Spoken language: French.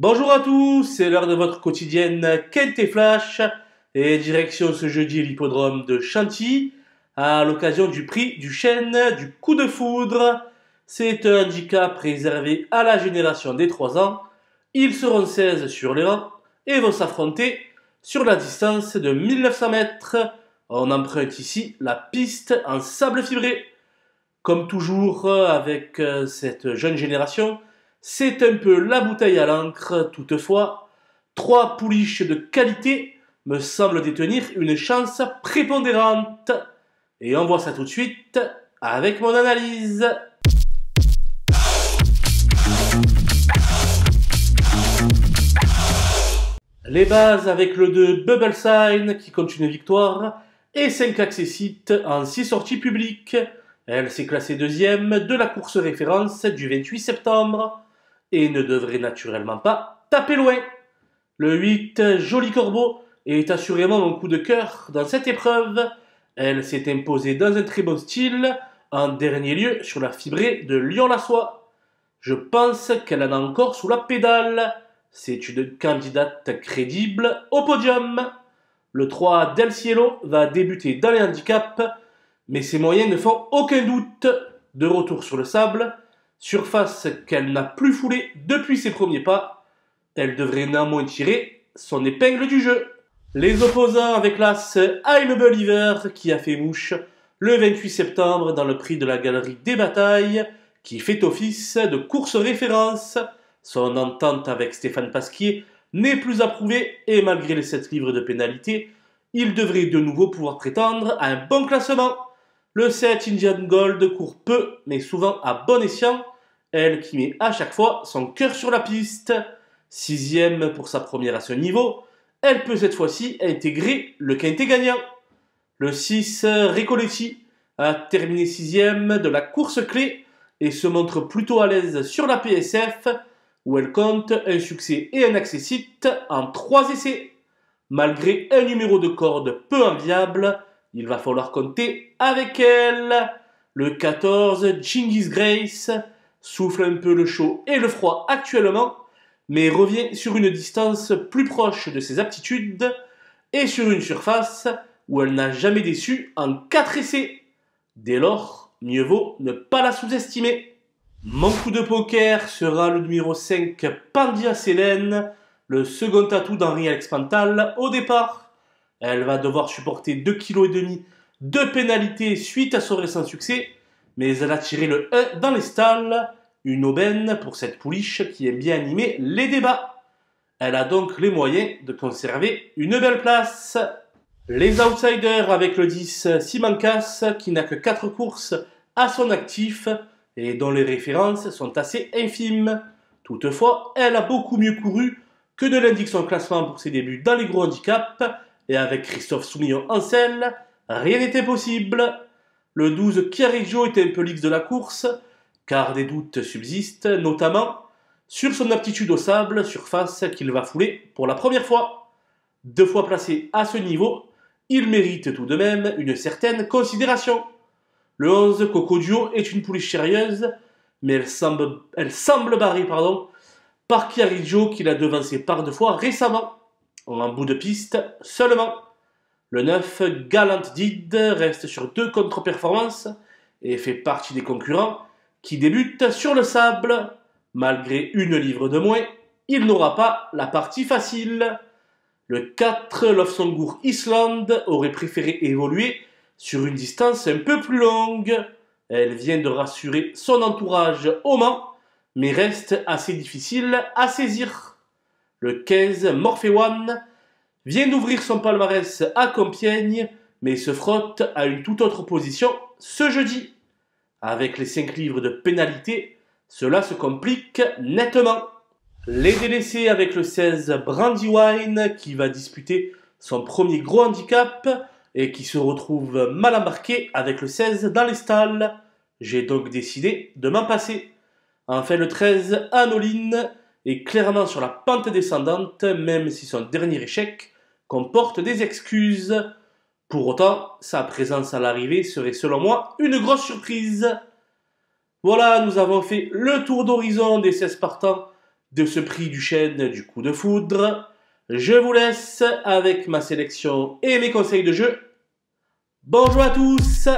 Bonjour à tous, c'est l'heure de votre quotidienne Kent et Flash et direction ce jeudi l'hippodrome de Chantilly à l'occasion du prix du chêne du coup de foudre. C'est un handicap réservé à la génération des 3 ans. Ils seront 16 sur les rangs et vont s'affronter sur la distance de 1900 mètres. On emprunte ici la piste en sable fibré. Comme toujours avec cette jeune génération, c'est un peu la bouteille à l'encre. Toutefois, 3 pouliches de qualité me semblent détenir une chance prépondérante. Et on voit ça tout de suite avec mon analyse. Les bases avec le 2 Bubble Sign qui compte une victoire et 5 accessites en 6 sorties publiques. Elle s'est classée deuxième de la course référence du 28 septembre et ne devrait naturellement pas taper loin. Le 8 Joli Corbeau est assurément mon coup de cœur dans cette épreuve. Elle s'est imposée dans un très bon style, en dernier lieu sur la fibrée de Lyon-la-Soie. Je pense qu'elle en a encore sous la pédale. C'est une candidate crédible au podium. Le 3 Del Cielo va débuter dans les handicaps, mais ses moyens ne font aucun doute. De retour sur le sable, surface qu'elle n'a plus foulée depuis ses premiers pas, elle devrait néanmoins tirer son épingle du jeu. Les opposants avec l'as I'm Believer qui a fait mouche le 28 septembre dans le prix de la Galerie des Batailles, qui fait office de course référence. Son entente avec Stéphane Pasquier n'est plus approuvée et malgré les 7 livres de pénalité, il devrait de nouveau pouvoir prétendre à un bon classement. Le 7 Indian Gold court peu mais souvent à bon escient, elle qui met à chaque fois son cœur sur la piste. 6ème pour sa première à ce niveau, elle peut cette fois-ci intégrer le quintet gagnant. Le 6 Recoletti a terminé 6ème de la course clé et se montre plutôt à l'aise sur la PSF où elle compte un succès et un accessite en 3 essais. Malgré un numéro de corde peu enviable, il va falloir compter avec elle. Le 14 Genghis Grace souffle un peu le chaud et le froid actuellement, mais revient sur une distance plus proche de ses aptitudes et sur une surface où elle n'a jamais déçu en 4 essais. Dès lors, mieux vaut ne pas la sous-estimer. Mon coup de poker sera le numéro 5 Pandia Selene, le second atout d'Henri-Alex Pantal au départ. Elle va devoir supporter 2,5 kg de pénalité suite à son récent succès, mais elle a tiré le 1 dans les stalles, une aubaine pour cette pouliche qui aime bien animer les débats. Elle a donc les moyens de conserver une belle place. Les outsiders avec le 10 Simancas qui n'a que 4 courses à son actif et dont les références sont assez infimes. Toutefois, elle a beaucoup mieux couru que ne l'indique son classement pour ses débuts dans les gros handicaps, et avec Christophe Soumillon en selle, rien n'était possible. Le 12 Chiariggio est un peu l'X de la course, car des doutes subsistent, notamment sur son aptitude au sable, surface qu'il va fouler pour la première fois. 2 fois placé à ce niveau, il mérite tout de même une certaine considération. Le 11 Cocodio est une pouliche sérieuse, mais elle semble barrée par Chiariggio qui l'a devancé par 2 fois récemment, en bout de piste seulement. Le 9 Gallant Did reste sur 2 contre-performances et fait partie des concurrents qui débutent sur le sable. Malgré une livre de moins, il n'aura pas la partie facile. Le 4 Lofsongur Island aurait préféré évoluer sur une distance un peu plus longue. Elle vient de rassurer son entourage au Mans, mais reste assez difficile à saisir. Le 15 Morphe One vient d'ouvrir son palmarès à Compiègne, mais se frotte à une toute autre position ce jeudi. Avec les 5 livres de pénalité, cela se complique nettement. Les délaissés avec le 16 Brandywine qui va disputer son premier gros handicap et qui se retrouve mal embarqué avec le 16 dans les stalles. J'ai donc décidé de m'en passer. Enfin le 13 Anoline est clairement sur la pente descendante, même si son dernier échec comporte des excuses. Pour autant, sa présence à l'arrivée serait selon moi une grosse surprise. Voilà, nous avons fait le tour d'horizon des 16 partants de ce prix du chêne du coup de foudre. Je vous laisse avec ma sélection et mes conseils de jeu. Bonjour à tous!